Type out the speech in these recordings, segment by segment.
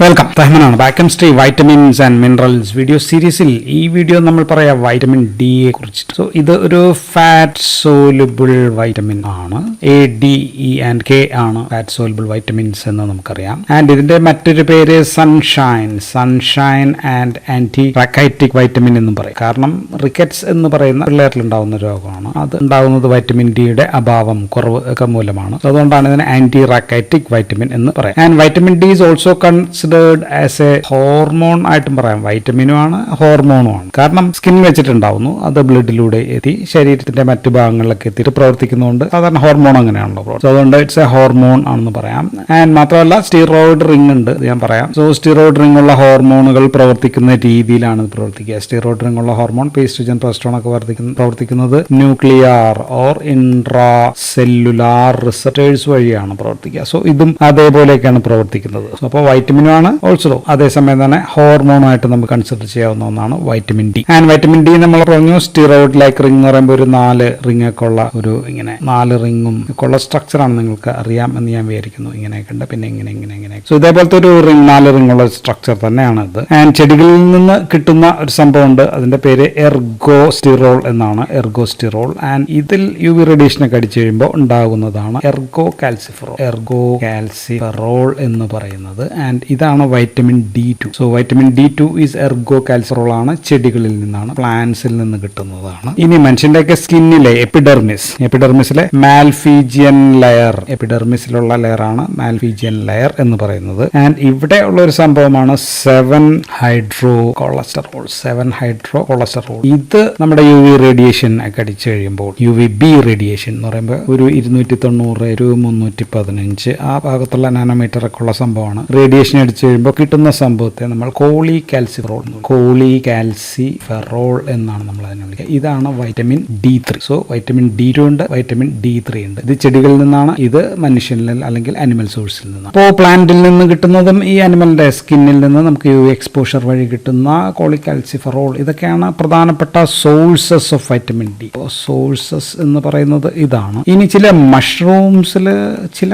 Welcome. റഹ്മാനാണ്. ബാക്കൻസ്ട്രി vitamins and minerals video സീരീസിൽ ഈ വീഡിയോ നമ്മൾ പറയാം വൈറ്റമിൻ ഡി യെ കുറിച്ചിട്ട്. സോ ഇത് ഒരു ഫാറ്റ് സോലുബിൾ വൈറ്റമിൻ ആണ്. ADE&K ആണ് ഫാറ്റ് സോലുബിൾ വൈറ്റമിൻസ് എന്ന് നമുക്കറിയാം. ആൻഡ് ഇതിന്റെ മറ്റൊരു പേര് സൺഷൈൻ ആൻഡ് ആന്റി റക്കൈറ്റിക് വൈറ്റമിൻ എന്നും പറയും. കാരണം റിക്കറ്റ്സ് എന്ന് പറയുന്ന പിള്ളേരിൽ ഉണ്ടാവുന്ന രോഗമാണ്. അത് ഉണ്ടാവുന്നത് വൈറ്റമിൻ ഡിയുടെ അഭാവം, കുറവ് ഒക്കെ മൂലമാണ്. അതുകൊണ്ടാണ് ഇതിന് ആന്റി റക്കൈറ്റിക് വൈറ്റമിൻ എന്ന് പറയാം. And vitamin D is also as A hormone ആയിട്ടും പറയാം. വൈറ്റമിനും ആണ്, ഹോർമോണും ആണ്. കാരണം സ്കിൻ വെച്ചിട്ടുണ്ടാവുന്നു, അത് ബ്ലഡിലൂടെ എത്തി ശരീരത്തിന്റെ മറ്റു ഭാഗങ്ങളിലൊക്കെ എത്തിയിട്ട് പ്രവർത്തിക്കുന്നതുകൊണ്ട് സാധാരണ ഹോർമോൺ അങ്ങനെയാണല്ലോ. അതുകൊണ്ട് ഇറ്റ്സ് എ ഹോർമോൺ ആണെന്ന് പറയാം. ആൻഡ് മാത്രമല്ല സ്റ്റിറോയിഡ് റിംഗ് ഉണ്ട്, ഞാൻ പറയാം. സോ സ്റ്റിറോയിഡ് റിംഗ് ഉള്ള ഹോർമോണുകൾ പ്രവർത്തിക്കുന്ന രീതിയിലാണ് പ്രവർത്തിക്കുക. സ്റ്റിറോയിഡ് റിംഗ് ഉള്ള ഹോർമോൺ ഈസ്ട്രജൻ, പ്രൊജസ്റ്ററോൺ ഒക്കെ പ്രവർത്തിക്കുന്നത് nuclear or intra cellular receptors വഴിയാണ് പ്രവർത്തിക്കുക. സോ ഇതും അതേപോലെയൊക്കെയാണ് പ്രവർത്തിക്കുന്നത്. അപ്പോൾ വൈറ്റമിനും ആണ്, ഓൾസോ അതേസമയം തന്നെ ഹോർമോണായിട്ട് നമുക്ക് കൺസിഡർ ചെയ്യാവുന്ന ഒന്നാണ് vitamin D. And vitamin D നമ്മൾ പറഞ്ഞു സ്റ്റിറോയിഡ് ലൈക്ക് റിംഗ് എന്ന് പറയുമ്പോൾ ഒരു 4 റിംഗ് ഒക്കെ ഉള്ള ഒരു ഇങ്ങനെ 4 റിംഗും ഒക്കെ ഉള്ള സ്ട്രക്ചറാണ്. നിങ്ങൾക്ക് അറിയാം എന്ന് ഞാൻ വിചാരിക്കുന്നു. ഇങ്ങനെയൊക്കെ ഉണ്ട്, പിന്നെ ഇങ്ങനെ. സോ ഇതേപോലത്തെ ഒരു 4 റിംഗ് ഉള്ള സ്ട്രക്ചർ തന്നെയാണ് ഇത്. ആൻഡ് ചെടികളിൽ നിന്ന് കിട്ടുന്ന ഒരു സംഭവം ഉണ്ട്, അതിന്റെ പേര് എർഗോസ്റ്റിറോൾ എന്നാണ്. എർഗോസ്റ്റിറോൾ. ആൻഡ് ഇതിൽ UV റേഡിയേഷനൊക്കെ അടിച്ചു കഴിയുമ്പോൾ ഉണ്ടാകുന്നതാണ് എർഗോ കാൽസിഫെറോൾ എന്ന് പറയുന്നത്. ആൻഡ് ഇതാണ് vitamin D2. So vitamin D2 is Ergo calciferol ആണ്. ചെടികളിൽ നിന്നാണ്, പ്ലാന്റ്സിൽ നിന്ന് കിട്ടുന്നതാണ്. ഇനി മനുഷ്യന്റെയൊക്കെ സ്കിന്നിലെ എപ്പിഡെർമിസിലെ മാൽഫീജിയൻ ലെയർ, എപ്പിഡെർമിസിലുള്ള ലെയർ ആണ് മാൽഫീജിയൻ ലെയർ എന്ന് പറയുന്നത്. ആൻഡ് ഇവിടെ ഉള്ള ഒരു സംഭവമാണ് 7 ഹൈഡ്രോ കൊളസ്റ്ററോൾ. ഇത് നമ്മുടെ UV റേഡിയേഷൻ ഒക്കെ അടിച്ചു കഴിയുമ്പോൾ, UVB റേഡിയേഷൻ എന്ന് പറയുമ്പോൾ ഒരു 290, ഒരു 315 ആ ഭാഗത്തുള്ള നാനോമീറ്റർ ഒക്കെ ഉള്ള സംഭവമാണ്. റേഡിയേഷൻ അടിച്ചു കഴിയുമ്പോൾ കിട്ടുന്ന സംഭവത്തെ നമ്മൾ കോളികാൽസിഫെറോൾ എന്നാണ് നമ്മൾ അതിനെ വിളിക്കുക. ഇതാണ് vitamin D3. So vitamin D2 ഉണ്ട്, വൈറ്റമിൻ D3 ഉണ്ട്. ഇത് ചെടികളിൽ നിന്നാണ്, ഇത് മനുഷ്യനിൽ അല്ലെങ്കിൽ അനിമൽ സോഴ്സിൽ നിന്നാണ്. അപ്പോൾ പ്ലാന്റിൽ നിന്ന് കിട്ടുന്നതും ഈ അനിമലിന്റെ സ്കിന്നിൽ നിന്ന് നമുക്ക് UV എക്സ്പോഷർ വഴി കിട്ടുന്ന കോളികാൽസിഫെറോൾ, ഇതൊക്കെയാണ് പ്രധാനപ്പെട്ട sources of vitamin D. Sources എന്ന് പറയുന്നത് ഇതാണ്. ഇനി ചില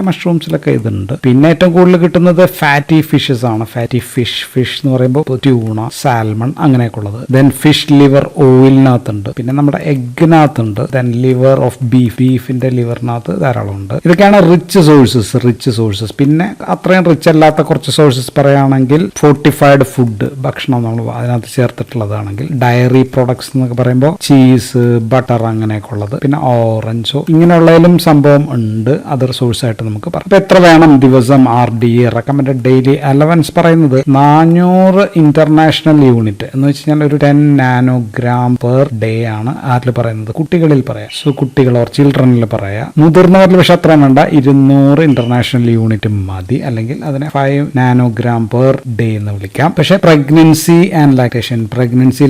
മഷ്റൂംസിലൊക്കെ ഇതുണ്ട്. പിന്നെ ഏറ്റവും കൂടുതൽ കിട്ടുന്നത് ഫാറ്റി ഫിഷസ് ആണ്. ഫാറ്റി ഫിഷ് എന്ന് പറയുമ്പോൾ ട്യൂണ, സാൽമൺ അങ്ങനെയൊക്കെ ഉള്ളത്. ദെൻ ഫിഷ് ലിവർ ഓയിലിനകത്തുണ്ട്. പിന്നെ നമ്മുടെ എഗ്ഗിനകത്തുണ്ട്. ദെൻ ലിവർ ഓഫ് ബീഫിന്റെ ലിവറിനകത്ത് ധാരാളം ഉണ്ട്. ഇതൊക്കെയാണ് റിച്ച് സോഴ്സസ്. പിന്നെ അത്രയും റിച്ച് അല്ലാത്ത കുറച്ച് സോഴ്സസ് പറയുകയാണെങ്കിൽ ഫോർട്ടിഫൈഡ് ഫുഡ്, ഭക്ഷണം നമ്മൾ അതിനകത്ത് ചേർത്തിട്ടുള്ളതാണെങ്കിൽ, ഡയറി പ്രൊഡക്ട്സ് എന്നൊക്കെ പറയുമ്പോൾ ചീസ്, ബട്ടർ അങ്ങനെയൊക്കെ ഉള്ളത്. പിന്നെ ഓറഞ്ചോ ഇങ്ങനെയുള്ളതിലും സംഭവം ഉണ്ട്. അതർ സോഴ്സ് ആയിട്ട് നമുക്ക് പറയാം. അപ്പൊ എത്ര വേണം ദിവസം RDA റെക്കമെൻഡഡ് ഡെയിലി അലവൻസ് പറയുന്നത് 400 ഇന്റർനാഷണൽ യൂണിറ്റ് എന്ന് വെച്ച് കഴിഞ്ഞാൽ ഒരു 10 നാനോഗ്രാം പെർ ഡേ ആണ് ആരിൽ പറയുന്നത്, കുട്ടികളിൽ പറയാം. സോ കുട്ടികൾ ഓർ ചിൽഡ്രനിൽ പറയാം. മുതിർന്നവരിൽ പക്ഷെ അത്ര വേണ്ട, 200 ഇന്റർനാഷണൽ യൂണിറ്റ് മതി. അല്ലെങ്കിൽ അതിനെ 5 നാനോഗ്രാം പെർ ഡേ എന്ന് വിളിക്കാം. പക്ഷെ പ്രഗ്നൻസി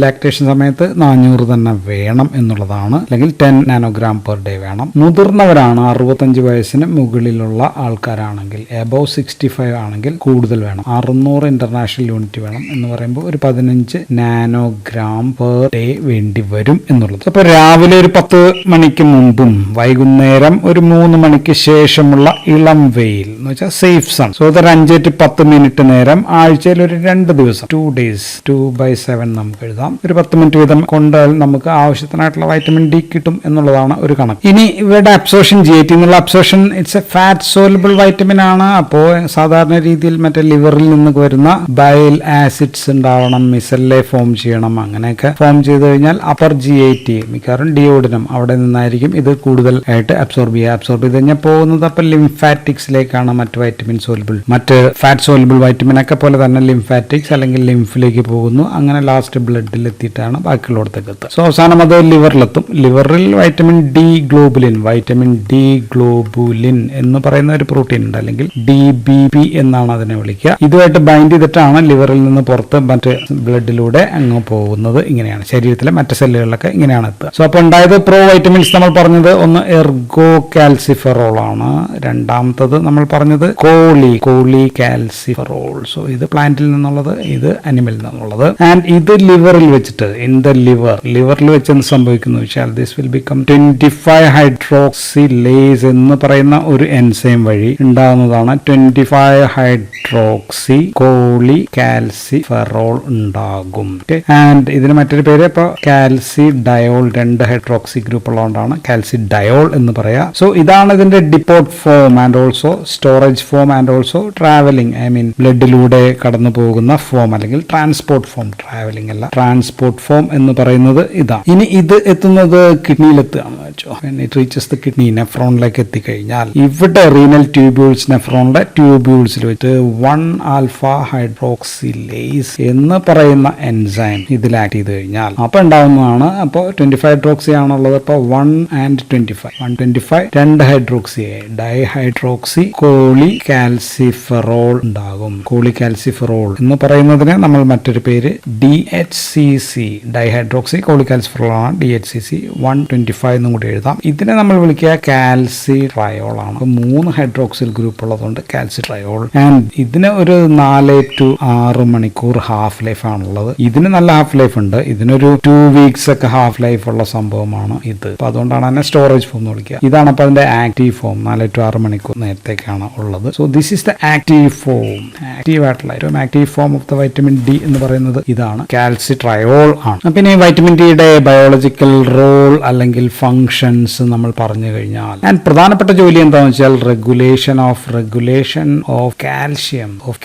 ലാക്ടേഷൻ സമയത്ത് 400 തന്നെ വേണം എന്നുള്ളതാണ്. അല്ലെങ്കിൽ 10 നാനോഗ്രാം പെർ ഡേ വേണം. മുതിർന്നവരാണ് 65 വയസ്സിന് മുകളിലുള്ള ആൾക്കാരാണെങ്കിൽ, എബോവ് 65 ആണെങ്കിൽ കൂടുതൽ വേണം, 600 ഇന്റർനാഷണൽ യൂണിറ്റ് വേണം. എന്ന് പറയുമ്പോൾ ഒരു 15 നാനോഗ്രാം പെർ ഡേ വേണ്ടി വരും എന്നുള്ളത്. അപ്പൊ രാവിലെ ഒരു 10 മണിക്ക് മുമ്പും വൈകുന്നേരം ഒരു 3 മണിക്ക് ശേഷമുള്ള ഇളം വെയിൽ എന്ന് വെച്ചാൽ സേഫ് സൺ. സോ അതൊരു 5 to 10 മിനിറ്റ് നേരം ആഴ്ചയിൽ ഒരു 2 ദിവസം, 2 days, 2/7 നമുക്ക് എഴുതാം. ഒരു 10 മിനിറ്റ് വീതം കൊണ്ടാൽ നമുക്ക് ആവശ്യത്തിനായിട്ടുള്ള വൈറ്റമിൻ ഡി കിട്ടും എന്നുള്ളതാണ് ഒരു കണക്ക്. ഇനി ഇവരുടെ അബ്സോർഷൻ, GAT എന്നുള്ള absorption, it's A fat soluble vitamin ആണ്. അപ്പോൾ സാധാരണ രീതിയിൽ മറ്റേ ലിവറിൽ നിന്ന് വരുന്ന ബൈൽ ആസിഡ്സ് ഉണ്ടാവണം, മിസെല്ലെ ഫോം ചെയ്യണം. അങ്ങനെയൊക്കെ ഫോം ചെയ്ത് കഴിഞ്ഞാൽ അപ്പർ GAT, മിക്കവാറും ഡിയോഡിനം, അവിടെ നിന്നായിരിക്കും ഇത് കൂടുതലായിട്ട് അബ്സോർബ് ചെയ്ത് കഴിഞ്ഞാൽ പോകുന്നത്. അപ്പൊ ലിംഫാറ്റിക്സിലേക്കാണ് മറ്റ് ഫാറ്റ് സോലുബിൾ വൈറ്റമിൻ ഒക്കെ പോലെ തന്നെ ലിംഫാറ്റിക്സ് അല്ലെങ്കിൽ ലിംഫിലേക്ക് പോകുന്നു. അങ്ങനെ ലാസ്റ്റ് ബ്ലഡിൽ എത്തിയിട്ടാണ് ബാക്കിയുള്ളടത്തേക്ക് എത്തുക. സോ അവസാനം അത് ലിവറിലെത്തും. ലിവറിൽ വൈറ്റമിൻ ഡി ഗ്ലോബുലിൻ എന്ന് പറയുന്ന ഒരു പ്രോട്ടീൻ ഉണ്ട്, അല്ലെങ്കിൽ DBP എന്നാണ് അതിനെ വിളിക്കുക. ഇതുമായിട്ട് ബൈൻഡ് ചെയ്തിട്ടാണ് ലിവറിൽ നിന്ന് പുറത്ത് മറ്റ് ബ്ലഡിലൂടെ അങ്ങ് പോകുന്നത്. ഇങ്ങനെയാണ് ശരീരത്തിലെ മറ്റ് സെല്ലുകളിലൊക്കെ ഇങ്ങനെയാണ് എത്തുക. സോ അപ്പോൾ ഉണ്ടായത് പ്രോ വൈറ്റമിൻസ് നമ്മൾ പറഞ്ഞത് ഒന്ന് എർഗോ കാൽസിഫെറോൾ ആണ്. രണ്ടാമത്തത് നമ്മൾ പറഞ്ഞത് കോളികാൽസിഫെറോൾ. സോ ഇത് പ്ലാന്റിൽ നിന്നുള്ളത്, ഇത് അനിമലിൽ നിന്നുള്ളത്. ആൻഡ് ഇത് ലിവറിൽ വെച്ചിട്ട്, ലിവറിൽ വെച്ച് എന്ത് സംഭവിക്കുന്നു വെച്ചാൽ ദിസ് വിൽ ബിക്കം 25 ഹൈഡ്രോക്സിലേസ് എന്ന് പറയുന്ന ഒരു എൻസൈം വഴി ഉണ്ടാകുന്നതാണ് 25 ഹൈഡ്രോക്സ് ഹൈഡ്രോക്സി കോളി കാൽസിഫെറോൾ ഉണ്ടാകും. ആൻഡ് ഇതിന് മറ്റൊരു പേര് ഇപ്പോൾ കാൽസി ഡയോൾ, 2 ഹൈഡ്രോക്സി ഗ്രൂപ്പ് ഉള്ളതുകൊണ്ടാണ് കാൽസി ഡയോൾ എന്ന് പറയാ. സോ ഇതാണ് ഇതിന്റെ deport form and also storage form and also travelling, I mean ബ്ലഡിലൂടെ കടന്നു പോകുന്ന ഫോം അല്ലെങ്കിൽ ട്രാൻസ്പോർട്ട് ഫോം. ട്രാവലിംഗ് അല്ല, ട്രാൻസ്പോർട്ട് ഫോം എന്ന് പറയുന്നത് ഇതാണ്. ഇനി ഇത് എത്തുന്നത് കിഡ്നിയിലെത്തുകയാണെന്ന് വെച്ചോ. ഇറ്റ് റീച്ചസ് ദ കിഡ്നി, നെഫ്രോണിലേക്ക് എത്തിക്കഴിഞ്ഞാൽ ഇവിടെ റീനൽ ട്യൂബ്യൂൾസ്, നെഫ്രോണിന്റെ ട്യൂബ്യൂൾസിൽ വെച്ച് 1-ആൽഫ ഹൈഡ്രോക്സിലേസ് എന്ന് പറയുന്ന എൻസൈം ഇതിൽ ആക്ട് ചെയ്ത് കഴിഞ്ഞാൽ അപ്പൊ ഉണ്ടാവുന്നതാണ്. അപ്പോൾ 25 ഹൈഡ്രോക്സി ആണുള്ളത്. അപ്പോൾ 1 and 25, 125 2 hydroxy dihydroxy cholecalciferol ഉണ്ടാകും. കോളി കാൽസിഫെറോൾ എന്ന് പറയുന്നതിന് നമ്മൾ മറ്റൊരു പേര് DHCC, ഡൈഹൈഡ്രോക്സി കോളി കാൽസിഫെറോൾ ആണ്. DHCC 125 എന്നും കൂടി എഴുതാം. ഇതിനെ നമ്മൾ വിളിക്കുക കാൽസിട്രയോൾ ആണ്. 3 ഹൈഡ്രോക്സിൽ ഗ്രൂപ്പ് ഉള്ളതുകൊണ്ട് കാൽസിട്രയോൾ. ആൻഡ് ഇതിന് ഒരു 4 to 6 മണിക്കൂർ ഹാഫ് ലൈഫ് ആണുള്ളത്. ഇതിന് നല്ല ഹാഫ് ലൈഫ് ഉണ്ട്. ഇതിനൊരു 2 weeks ഒക്കെ ഹാഫ് ലൈഫ് ഉള്ള സംഭവമാണ് ഇത്. അപ്പൊ അതുകൊണ്ടാണ് അതിനെ സ്റ്റോറേജ് ഫോം എന്ന് വിളിക്കുക. ഇതാണ് അപ്പൊ അതിന്റെ ആക്റ്റീവ് ഫോം. 4 to 6 മണിക്കൂർ നേരത്തേക്കാണ് ഉള്ളത്. So this is the active form. Active ആയിട്ടുള്ള ഏറ്റവും active form of the vitamin D എന്ന് പറയുന്നത് ഇതാണ്, കാൽസിട്രയോൾ ആണ്. പിന്നെ വൈറ്റമിൻ ഡിയുടെ ബയോളജിക്കൽ റോൾ അല്ലെങ്കിൽ ഫങ്ഷൻസ് നമ്മൾ പറഞ്ഞു കഴിഞ്ഞാൽ ആൻഡ് പ്രധാനപ്പെട്ട ജോലി എന്താണെന്ന് വെച്ചാൽ regulation of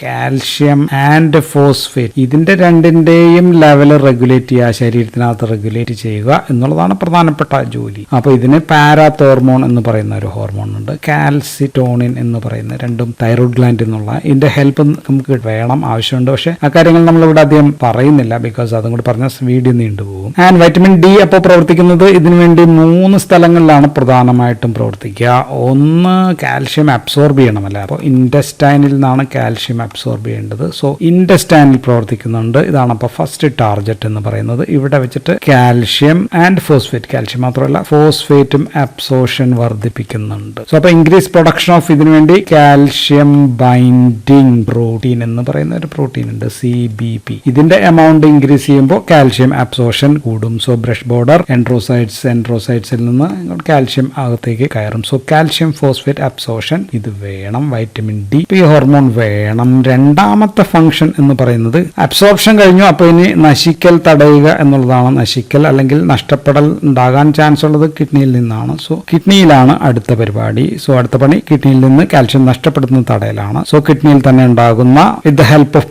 calcium and phosphate. ഇതിന്റെ രണ്ടിന്റെയും ലെവൽ റെഗുലേറ്റ് ചെയ്യുക, ശരീരത്തിനകത്ത് റെഗുലേറ്റ് ചെയ്യുക എന്നുള്ളതാണ് പ്രധാനപ്പെട്ട ജോലി. അപ്പൊ ഇതിന് പാരാതോർമോൺ എന്ന് പറയുന്ന ഒരു ഹോർമോൺ ഉണ്ട്, കാൽസിറ്റോണിൻ എന്ന് പറയുന്ന, രണ്ടും തൈറോയ്ഡ് ഗ്ലാൻഡിൽ നിന്നുള്ള. ഇതിന്റെ ഹെൽപ്പ് നമുക്ക് വേണം, ആവശ്യമുണ്ട്. പക്ഷെ ആ കാര്യങ്ങൾ നമ്മൾ ഇവിടെ അധികം പറയുന്നില്ല, ബിക്കോസ് അതും കൂടി പറഞ്ഞാൽ വീഡിയോ നീണ്ടുപോകും. ആൻഡ് വൈറ്റമിൻ ഡി അപ്പോൾ പ്രവർത്തിക്കുന്നത് ഇതിനു വേണ്ടി 3 സ്ഥലങ്ങളിലാണ് പ്രധാനമായിട്ടും പ്രവർത്തിക്കുക. ഒന്ന് കാൽഷ്യം അബ്സോർബ് ചെയ്യണമല്ല, അപ്പോൾ ഇൻറ്റസ്റ്റൈനിൽ നിന്നാണ് കാൽഷ്യം അബ്സോർബ് ചെയ്യേണ്ടത്. സോ ഇൻറ്റസ്റ്റൈനിൽ പ്രവർത്തിക്കുന്നുണ്ട്. ഇതാണ് അപ്പോൾ ഫസ്റ്റ് ടാർഗറ്റ് എന്ന് പറയുന്നത്. ഇവിടെ വെച്ചിട്ട് കാൽഷ്യം ആൻഡ് ഫോസ്ഫേറ്റ്, കാൽഷ്യം മാത്രമല്ല ഫോസ്ഫേറ്റും അബ്സോർഷൻ വർദ്ധിപ്പിക്കുന്നുണ്ട്. സോ അപ്പോൾ ഇൻക്രീസ് പ്രൊഡക്ഷൻ ഓഫ് ഇതിനു വേണ്ടി കാൽഷ്യം ബൈൻഡിങ് പ്രോട്ടീൻ എന്ന് പറയുന്ന ഒരു പ്രോട്ടീൻ ഉണ്ട്, CBP. ഇതിന്റെ എമൗണ്ട് ഇൻക്രീസ് ചെയ്യുമ്പോൾ കാൽഷ്യം അബ്സോർഷൻ കൂടും. സോ ബ്രഷ് ബോർഡർ എൻഡ്രോസൈറ്റ്സിൽ നിന്ന് കാൽഷ്യം അകത്തേക്ക് കയറും. സോ കാൽഷ്യം ഫോസ്ഫേറ്റ് അബ്സോർഷൻ ഇത് വേണം, വൈറ്റമിൻ ഡി. ഈ ഹോർമോൺ വേണം. രണ്ടാമത്തെ ഫംഗ്ഷൻ എന്ന് പറയുന്നത് അബ്സോർപ്ഷൻ കഴിഞ്ഞു, അപ്പൊ ഇനി നശിക്കൽ തടയുക എന്നുള്ളതാണ്. നശിക്കൽ അല്ലെങ്കിൽ നഷ്ടപ്പെടൽ ഉണ്ടാകാൻ ചാൻസ് ഉള്ളത് കിഡ്നിയിൽ നിന്നാണ്. സോ കിഡ്നിയിലാണ് അടുത്ത പരിപാടി. സോ അടുത്ത പണി കിഡ്നിയിൽ നിന്ന് കാൽഷ്യം നഷ്ടപ്പെടുന്ന തടയലാണ്. സോ കിഡ്നിയിൽ തന്നെ ഉണ്ടാകുന്ന വിത്ത് ദ ഹെൽപ്പ് ഓഫ്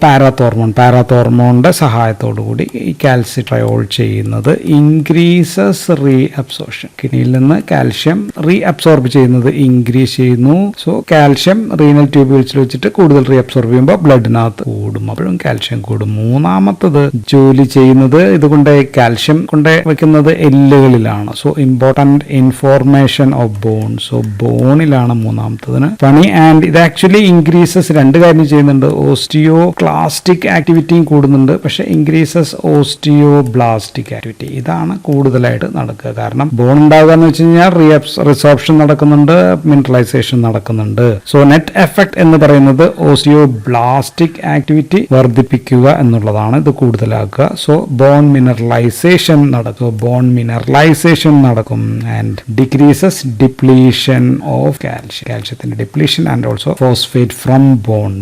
പാരാതോർമോണിന്റെ സഹായത്തോടു കൂടി ഈ കാൽസിട്രയോൾ ചെയ്യുന്നത് ഇൻക്രീസസ് റീ അബ്സോർപ്ഷൻ. കിഡ്നിയിൽ നിന്ന് കാൽഷ്യം റീ അബ്സോർബ് ചെയ്യുന്നത് ഇൻക്രീസ് ചെയ്യുന്നു. സോ കാൽഷ്യം റീനൽ ട്യൂബ്യൂൾസിൽ വെച്ചിട്ട് കൂടുതൽ റീ അബ്സോർബ് ചെയ്യുമ്പോൾ ബ്ലഡിനകത്ത് കൂടും, അപ്പോഴും കാൽഷ്യം കൂടും. മൂന്നാമത്തത് ജോലി ചെയ്യുന്നത് ഇതുകൊണ്ട് കാൽഷ്യം കൊണ്ട് വെക്കുന്നത് എല്ലുകളിലാണ്. So important information of bone. So ബോണിലാണ് മൂന്നാമത്തതിന് പണി. ആൻഡ് ഇത് ആക്ച്വലി ഇൻക്രീസസ് 2 കാര്യം ചെയ്യുന്നുണ്ട്. ഓസ്റ്റിയോക്ലാസ്റ്റിക് ആക്ടിവിറ്റിയും കൂടുന്നുണ്ട്, പക്ഷെ ഇൻക്രീസസ് ഓസ്റ്റിയോബ്ലാസ്റ്റിക് ആക്ടിവിറ്റി. ഇതാണ് കൂടുതലായിട്ട് നടക്കുക. കാരണം ബോൺ ഉണ്ടാവുക എന്ന് വെച്ച് കഴിഞ്ഞാൽ റിസോർപ്ഷൻ നടക്കുന്നുണ്ട്, മിനറലൈസേഷൻ നടക്കുന്നുണ്ട്. സോ നെറ്റ് എഫക്ട് എന്ന് പറയുന്നത് ഓസ്റ്റിയോബ്ലാസ്റ്റിക് ആക്ടിവിറ്റി വർദ്ധിപ്പിക്കുക എന്നുള്ളതാണ്, ഇത് കൂടുതലാക്കുക. സോ ബോൺ മിനറലൈസേഷൻ നടക്കും ആൻഡ് ഡിക്രീസസ് ഡിപ്ലീഷൻ ഓഫ് കാൽഷ്യത്തിന്റെ depletion and also phosphate from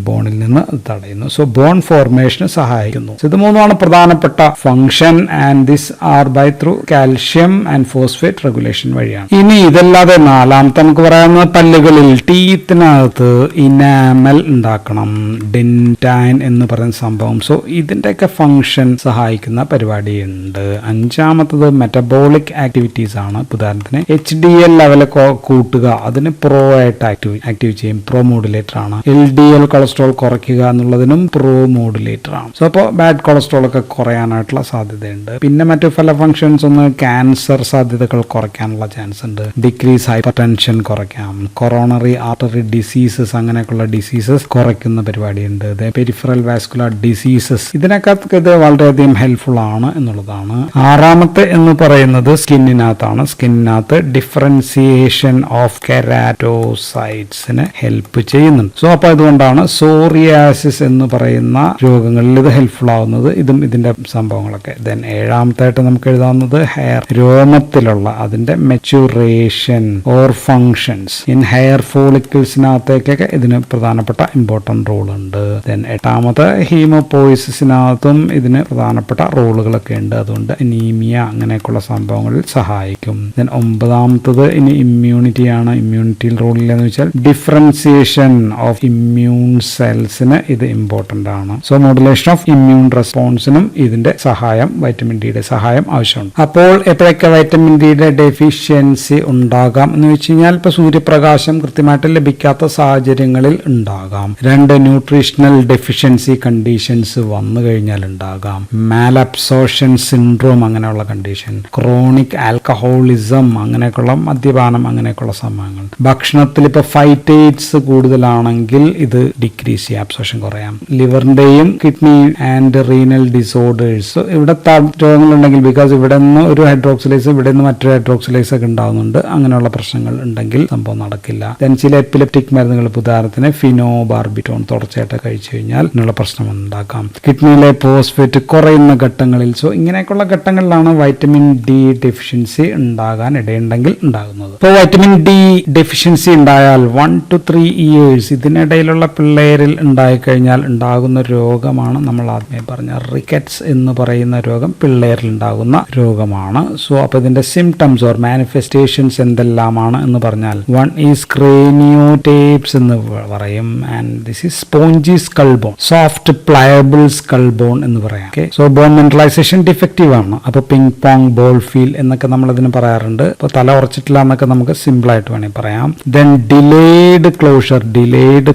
ബോണിൽ നിന്ന് തടയുന്നു. സോ ബോൺ ഫോർമേഷന് സഹായിക്കുന്നു. ഇത് മൂന്നുമാണ് പ്രധാനപ്പെട്ട function and this are by through calcium and phosphate regulation വഴിയാണ്. ഇനി ഇതല്ലാതെ നാലാമത്തെ നമുക്ക് പറയാവുന്ന പല്ലുകളിൽ ടീത്തിനകത്ത് ഇനാമൽ ഉണ്ടാക്കണം, ഡെന്റൈൻ എന്ന് പറയുന്ന സംഭവം. സോ ഇതിന്റെയൊക്കെ ഫംഗ്ഷൻ സഹായിക്കുന്ന പരിപാടിയുണ്ട്. അഞ്ചാമത്തത് മെറ്റബോളിക് ആക്ടിവിറ്റീസ് ആണ്. ഉദാഹരണത്തിന് HDL ലെവൽ കൂട്ടുക, അതിന് പ്രോ ആയിട്ട് ആക്റ്റീവ് ചെയ്യും, പ്രോ മോഡുലേറ്റർ ആണ്. LDL കൊളസ്ട്രോൾ കുറയ്ക്കുക എന്നുള്ളതിനും പ്രോ മോഡുലേറ്റർ ആണ്. സോ അപ്പോൾ ബാഡ് കൊളസ്ട്രോൾ ഒക്കെ കുറയാനായിട്ടുള്ള സാധ്യതയുണ്ട്. പിന്നെ മറ്റു പല ഫംഗ്ഷൻസ് ഒന്ന് ക്യാൻസർ സാധ്യതകൾ കുറയ്ക്കാനുള്ള ചാൻസ് ഉണ്ട്, ഡിക്രീസ് ഹൈപ്പർ ടെൻഷൻ കുറയ്ക്കാം, കൊറോണറി ആർട്ടറി ഡിസീസസ് അങ്ങനെയൊക്കെയുള്ള ഡിസീസസ് കുറയ്ക്കുന്ന പരിപാടിയുണ്ട്. പെരിഫറൽ വാസ്കുലർ ഡിസീസസ്, ഇതിനൊക്കെ ഇത് വളരെയധികം ഹെൽപ്ഫുൾ ആണ് എന്നുള്ളതാണ്. ആറാമത്തെ എന്ന് പറയുന്നത് സ്കിന്നിനകത്താണ്. സ്കിന്നിനകത്ത് ഡിഫറൻസിയേഷൻ ഓഫ് കെരാറ്റോസൈറ്റ്സിന് ഹെൽപ്പ് ചെയ്യുന്നുണ്ട്. സോ അപ്പൊ അതുകൊണ്ടാണ് സോറിയാസിസ് എന്ന് പറയുന്ന രോഗങ്ങളിൽ ഇത് ഹെൽപ്ഫുൾ ആവുന്നത്. ഇതും ഇതിന്റെ സംഭവങ്ങളൊക്കെ. ദെൻ ഏഴാമത്തായിട്ട് നമുക്ക് എഴുതാവുന്നത് ഹെയർ, രോമത്തിലുള്ള അതിന്റെ maturation or functions in hair ഫോളിക്കിൾസിനകത്തേക്കൊക്കെ ഇതിന് പ്രധാനപ്പെട്ട ഇമ്പോർട്ടന്റ് റോൾ റോൾ ഉണ്ട്. ദെൻ എട്ടാമത്തെ ഹീമോപോയിസിസിനകത്തും ഇതിന് പ്രധാനപ്പെട്ട റോളുകളൊക്കെ ഉണ്ട്. അതുകൊണ്ട് അനീമിയ അങ്ങനെയൊക്കെയുള്ള സംഭവങ്ങളിൽ സഹായിക്കും. ദെൻ ഒമ്പതാമത്തത് ഇനി ഇമ്മ്യൂണിറ്റിയാണ്. ഇമ്മ്യൂണിറ്റിയിൽ റോളില്ലെന്ന് വെച്ചാൽ ഡിഫറൻസിയേഷൻ ഓഫ് ഇമ്മ്യൂൺ സെൽസിന് ഇത് ഇമ്പോർട്ടന്റ് ആണ്. സോ മോഡുലേഷൻ ഓഫ് ഇമ്മ്യൂൺ റെസ്പോൺസിനും ഇതിന്റെ സഹായം, വൈറ്റമിൻ ഡിയുടെ സഹായം ആവശ്യമുണ്ട്. അപ്പോൾ എപ്പോഴൊക്കെ വൈറ്റമിൻ ഡിയുടെ ഡെഫിഷ്യൻസി ഉണ്ടാകാം എന്ന് വെച്ച് കഴിഞ്ഞാൽ ഇപ്പൊ സൂര്യപ്രകാശം കൃത്യമായിട്ട് ലഭിക്കാത്ത സാഹചര്യങ്ങളിൽ ഉണ്ടാകാം. രണ്ട്, ന്യൂട്രീഷണൽ ഡെഫിഷ്യൻസി കണ്ടീഷൻസ് വന്നു കഴിഞ്ഞാൽ ഉണ്ടാകാം. മാലബ്സോർഷൻ സിൻഡ്രോം അങ്ങനെയുള്ള കണ്ടീഷൻ, ക്രോണിക് ആൽക്കഹോളിസം അങ്ങനെയൊക്കെയുള്ള മദ്യപാനം അങ്ങനെയൊക്കെയുള്ള സംഭവങ്ങൾ. ഭക്ഷണത്തിൽ ഇപ്പൊ ഫൈറ്റേറ്റ്സ് കൂടുതലാണെങ്കിൽ ഇത് ഡിക്രീസ് ചെയ്യാം, അബ്സോർഷൻ കുറയാം. ലിവറിന്റെയും കിഡ്നി ആൻഡ് റീനൽ ഡിസോർഡേഴ്സ് ഇവിടെ രോഗങ്ങളുണ്ടെങ്കിൽ, ബിക്കോസ് ഇവിടെ നിന്ന് ഒരു ഹൈഡ്രോക്സിലേസ് ഇവിടെ നിന്ന് മറ്റൊരു ഹൈഡ്രോക്സിലേസ് ഒക്കെ ഉണ്ടാകുന്നുണ്ട്, അങ്ങനെയുള്ള പ്രശ്നങ്ങൾ ഉണ്ടെങ്കിൽ സംഭവം നടക്കില്ല. ദെൻ ചില എപ്പിലെപ്റ്റിക് മരുന്നുകൾ, ഉദാഹരണത്തിന് ഫിനോബാർബിറ്റോൺ തുടർച്ചയായിട്ട് കഴിച്ചു കഴിഞ്ഞാൽ ഇതിനുള്ള പ്രശ്നം ഉണ്ടാക്കാം. കിഡ്നിയിലെ ഫോസ്ഫേറ്റ് കുറയുന്ന ഘട്ടങ്ങളിൽ, സോ ഇങ്ങനെയൊക്കെയുള്ള ഘട്ടങ്ങളിലാണ് വൈറ്റമിൻ ഡി ഡെഫിഷ്യൻസി ഉണ്ടാകാൻ ഇടയുണ്ടെങ്കിൽ ഉണ്ടാകുന്നത്. ഇപ്പോൾ വൈറ്റമിൻ ഡി ഡെഫിഷ്യൻസി ഉണ്ടായാൽ 1 to 3 years ഇതിനിടയിലുള്ള പിള്ളേരിൽ ഉണ്ടായിക്കഴിഞ്ഞാൽ ഉണ്ടാകുന്ന രോഗമാണ് നമ്മൾ ആദ്യമേ പറഞ്ഞ റിക്കറ്റ്സ് എന്ന് പറയുന്ന രോഗം. പിള്ളേരിൽ ഉണ്ടാകുന്ന രോഗമാണ്. സോ അപ്പോൾ ഇതിന്റെ സിംറ്റംസ് ഓർ മാനിഫെസ്റ്റേഷൻസ് എന്തെല്ലാമാണ് എന്ന് പറഞ്ഞാൽ, 1 is craniotapes എന്ന് പറയും, and this is spongy skull bone, soft pliable skull bone എന്ന് പറയാം. Okay, so bone mineralization defective ആണ്. അപ്പൊ പിങ് പോങ് ബോൾ ഫീൽ എന്നൊക്കെ നമ്മൾ ഇതിന് പറയാറുണ്ട്. ഇപ്പൊ തല ഉറച്ചിട്ടില്ല എന്നൊക്കെ നമുക്ക് സിമ്പിൾ ആയിട്ട് വേണമെങ്കിൽ പറയാം. ദെൻ ഡിലേഡ്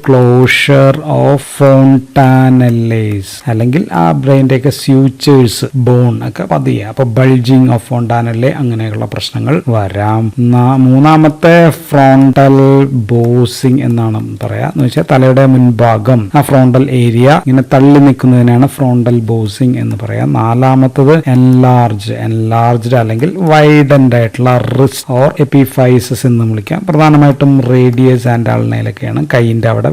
ക്ലോഷർ ഓഫ് ഫോണ്ടാനെല്ലേസ്, അല്ലെങ്കിൽ ആ ബ്രെയിൻ്റെ ഒക്കെ സ്യൂച്ചേഴ്സ് ബോൺ ഒക്കെ പതിയെ, അപ്പൊ ബൾജിങ് ഓഫ് ഫോണ്ടാനെല്ലെ അങ്ങനെയുള്ള പ്രശ്നങ്ങൾ വരാം. മൂന്നാമത്തെ ഫ്രോണ്ടൽ ബോസിങ് എന്നാണ് പറയാ, എന്ന് വെച്ചാൽ തലയുടെ മുൻഭാഗം, ആ ഫ്രോണ്ടൽ ഏരിയ ഇങ്ങനെ തള്ളി നിൽക്കുന്നതിനാണ് ഫ്രോണ്ടൽ ബോസിങ് എന്ന് പറയാം. നാലാമത്തത് എൻലാർജ്ഡ് അല്ലെങ്കിൽ വൈഡൻഡ് ആയിട്ടുള്ള റിസ്റ്റ് ഓർ എപ്പിഫൈസസ് എന്ന് വിളിക്കാം. പ്രധാനമായിട്ടും റേഡിയസ് ആൻഡ് അൾനയിലൊക്കെയാണ്, കൈയിന്റെ അവിടെ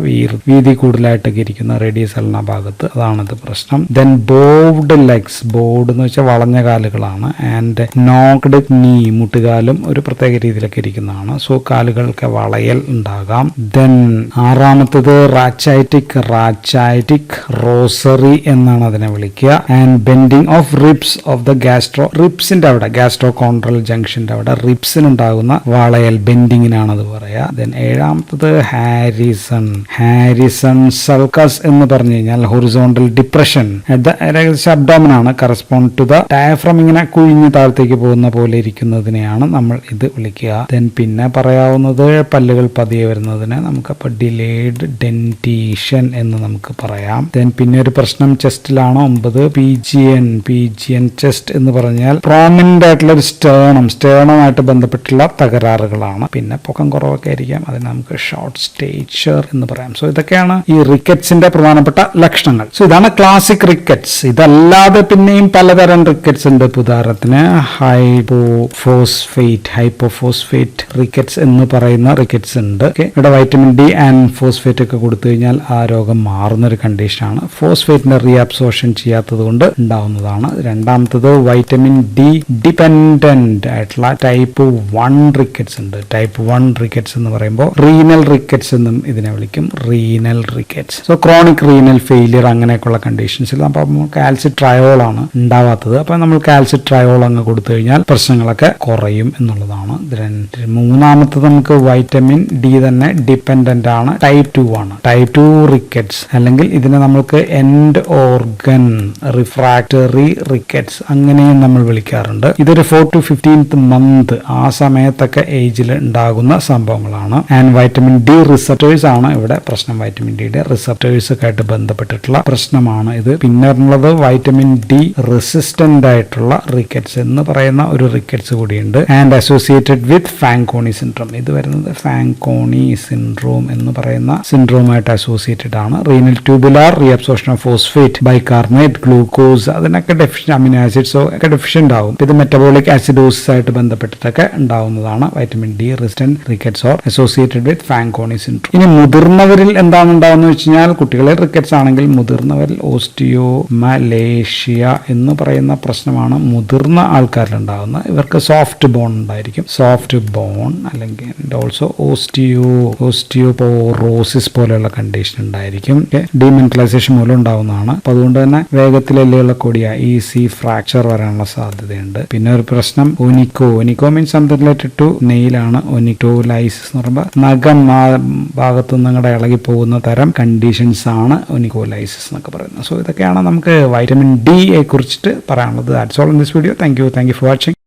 വീതി കൂടുതലായിട്ടൊക്കെ ഇരിക്കുന്ന റേഡിയസ് അൾന ഭാഗത്ത്, അതാണിത് പ്രശ്നം. ദെൻ ബോവ്ഡ് ലെഗ്സ്, ബോർഡ് എന്ന് വെച്ചാൽ വളഞ്ഞ കാലുകളാണ്. ആൻഡ് നോക്ക്ഡ് നീ, മുട്ടുകാലും ഒരു പ്രത്യേക രീതിയിലൊക്കെ ഇരിക്കുന്നതാണ്. സോ കാലുകൾക്ക് വളയൽ ഉണ്ടാകാം. ദെൻ ആറാമത്തത് റാച്ചൈറ്റിക് റോസറി എന്നാണ് അതിനെ വിളിക്കുക. And bending of ribs of the റിബ്സിന്റെ അവിടെ, ഗാസ്ട്രോകോൺട്രൽ ജംഗ്ഷന്റെ അവിടെ റിബ്സിനുണ്ടാകുന്ന വളയൽ, ബെൻഡിങ്ങിനാണ് അത് പറയാ. ദെൻ ഏഴാമത്തത് ഹാരിസൺ സൾക്കസ് എന്ന് പറഞ്ഞു കഴിഞ്ഞാൽ ഹൊറിസോണ്ടൽ ഡിപ്രഷൻ അബ്ഡോമൻ ആണ്, കറസ്പോണ്ട് ടു ദ ഡയഫ്രം, ഇങ്ങനെ കുഴിഞ്ഞ് താഴത്തേക്ക് പോകുന്ന പോലെ ഇരിക്കുന്നതിനെയാണ് നമ്മൾ ഇത് വിളിക്കുക. ദെൻ പിന്നെ പറയാവുന്നത് പല്ലുകൾ പതിയെ വരുന്നതിന് നമുക്കപ്പോൾ ഡിലേഡ് ഡെന്റീഷൻ എന്ന് നമുക്ക് പറയാം. ദെൻ പിന്നെ ഒരു പ്രശ്നം ചെസ്റ്റിലാണ്. 9 പീജിയൻ ചെസ്റ്റ് എന്ന് പറഞ്ഞാൽ പ്രോമിനന്റ് ആയിട്ടുള്ള ഒരു സ്റ്റേണമായിട്ട് ബന്ധപ്പെട്ടുള്ള തകരാറുകളാണ്. പിന്നെ പൊക്കം കുറവൊക്കെ ആയിരിക്കാം, അതിന് നമുക്ക് ഷോർട്ട് സ്റ്റേച്ചർ എന്ന് പറയാം. സോ ഇതൊക്കെയാണ് ഈ റിക്കറ്റ്സിന്റെ പ്രധാനപ്പെട്ട ലക്ഷണങ്ങൾ. സോ ഇതാണ് ക്ലാസിക് റിക്കറ്റ്സ്. ഇതല്ലാതെ പിന്നെയും പലതരം റിക്കറ്റ്സ് ഉണ്ട്. ഉദാഹരണത്തിന് ഹൈപ്പോഫോസ്ഫേറ്റ് റിക്കറ്റ്സ് എന്ന് പറയുന്ന റിക്കറ്റ്സ് ഉണ്ട്. ഇവിടെ വൈറ്റമിൻ ഡി ആൻഡ് ഫോസ്ഫേറ്റ് ഒക്കെ കൊടുത്തു കഴിഞ്ഞാൽ ആ രോഗം മാറുന്ന ഒരു കണ്ടീഷനാണ്. ഫോസ്ഫേറ്റിന്റെ റീഅബ്സോർഷൻ ചെയ്യാത്തത് കൊണ്ട് ഉണ്ടാവുന്നതാണ്. രണ്ടാമത്തത് വൈറ്റമിൻ ഡി ഡിപെൻഡന്റ് ആയിട്ടുള്ള ടൈപ്പ് 1 റിക്കറ്റ്സ് ഉണ്ട്. ടൈപ്പ് 1 റിക്കറ്റ്സ് എന്ന് പറയുമ്പോൾ റീനൽ റിക്കറ്റ്സ് എന്നും ഇതിനെ വിളിക്കും. Renal rickets, so chronic renal failure അങ്ങനെയൊക്കെയുള്ള കണ്ടീഷൻസിൽ അപ്പം കാൽസിട്രയോൾ ആണ് ഉണ്ടാവാത്തത്. അപ്പൊ നമ്മൾ കാൽസിട്രയോൾ അങ്ങ് കൊടുത്തു കഴിഞ്ഞാൽ പ്രശ്നങ്ങളൊക്കെ കുറയും എന്നുള്ളതാണ്. മൂന്നാമത്തത് നമുക്ക് വൈറ്റമിൻ ഡി തന്നെ ഡിപെൻഡന്റ് ആണ്, ടൈപ്പ് 2 ആണ്. ടൈപ്പ് 2 റിക്കറ്റ്സ് അല്ലെങ്കിൽ ഇതിനെ നമ്മൾക്ക് എൻഡ് ഓർഗൻ റിഫ്രാക്ടറി റിക്കറ്റ്സ് അങ്ങനെയും നമ്മൾ വിളിക്കാറുണ്ട്. ഇതൊരു 4 to 15th month ആ സമയത്തൊക്കെ ഏജിൽ ഉണ്ടാകുന്ന സംഭവങ്ങളാണ്. ആൻഡ് വൈറ്റമിൻ ഡി റിസപ്റ്റേഴ്സ് ആണ് ഇവിടെ പ്രശ്നം. വൈറ്റമിൻ ഡിയുടെ റിസപ്റ്റേഴ്സ് ഒക്കെ ആയിട്ട് ബന്ധപ്പെട്ടിട്ടുള്ള പ്രശ്നമാണ് ഇത്. പിന്നെ ഉള്ളത് വൈറ്റമിൻ ഡി റെസിസ്റ്റന്റ് ആയിട്ടുള്ള റിക്കറ്റ്സ് എന്ന് പറയുന്ന ഒരു റിക്കറ്റ്സ് കൂടിയുണ്ട്. And associated with Fanconi syndrome. ഇത് വരുന്നത് ഫാങ്കോണി സിൻഡ്രോം എന്ന് പറയുന്ന സിൻഡ്രോമായിട്ട് അസോസിയേറ്റഡ് ആണ്. Renal tubular reabsorption of phosphate, bicarbonate, glucose അതിനൊക്കെ ഡെഫിഷ്യൻ, അമിനോ ആസിഡ്സോ ഒക്കെ ഡെഫിഷ്യന്റ് ആവും. ഇത് മെറ്റബോളിക് ആസിഡോസിസ് ആയിട്ട് ബന്ധപ്പെട്ടിട്ടൊക്കെ ഉണ്ടാവുന്നതാണ് vitamin D resistant rickets or associated with Fanconi syndrome. ഇനി മുതിർന്നവരിൽ എന്താണ് ഉണ്ടാവുന്നത് വെച്ച് കഴിഞ്ഞാൽ, കുട്ടികളിൽ റിക്കറ്റ്സ് ആണെങ്കിൽ മുതിർന്നവരിൽ ഓസ്റ്റിയോമലേഷ്യ എന്ന് പറയുന്ന പ്രശ്നമാണ് മുതിർന്ന ആൾക്കാരിൽ ഉണ്ടാകുന്നത്. ഇവർക്ക് സോഫ്റ്റ് ബോൺ ഉണ്ടായിരിക്കും, സോഫ്റ്റ് ബോൺ അല്ലെങ്കിൽ ഓൾസോ ഓസ്റ്റിയോപോറോസിസ് പോലെയുള്ള കണ്ടീഷൻ കണ്ടീഷൻ ഉണ്ടായിരിക്കും. ഡീമെന്റലൈസേഷൻ മൂലം ഉണ്ടാവുന്നതാണ്. അപ്പൊ അതുകൊണ്ട് തന്നെ വേഗത്തിൽ എല്ലുകളൊക്കെ ഒടിയ ഈസി ഫ്രാക്ചർ വരാനുള്ള സാധ്യതയുണ്ട്. പിന്നെ ഒരു പ്രശ്നം ഒനിക്കോ മീൻസ് സംതിങ് റിലേറ്റഡ് ടു നെയിലാണ്. ഒനിക്കോലൈസിസ് എന്ന് പറയുമ്പോൾ നഖം ഭാഗത്തു നിങ്ങളുടെ ഇളകി പോകുന്ന തരം കണ്ടീഷൻസ് ആണ് ഒനിക്കോലൈസിസ് എന്നൊക്കെ പറയുന്നത്. സോ ഇതൊക്കെയാണ് നമുക്ക് വൈറ്റമിൻ ഡി കുറിച്ചിട്ട് പറയാനുള്ളത്. That's all in this video. Thank you for watching.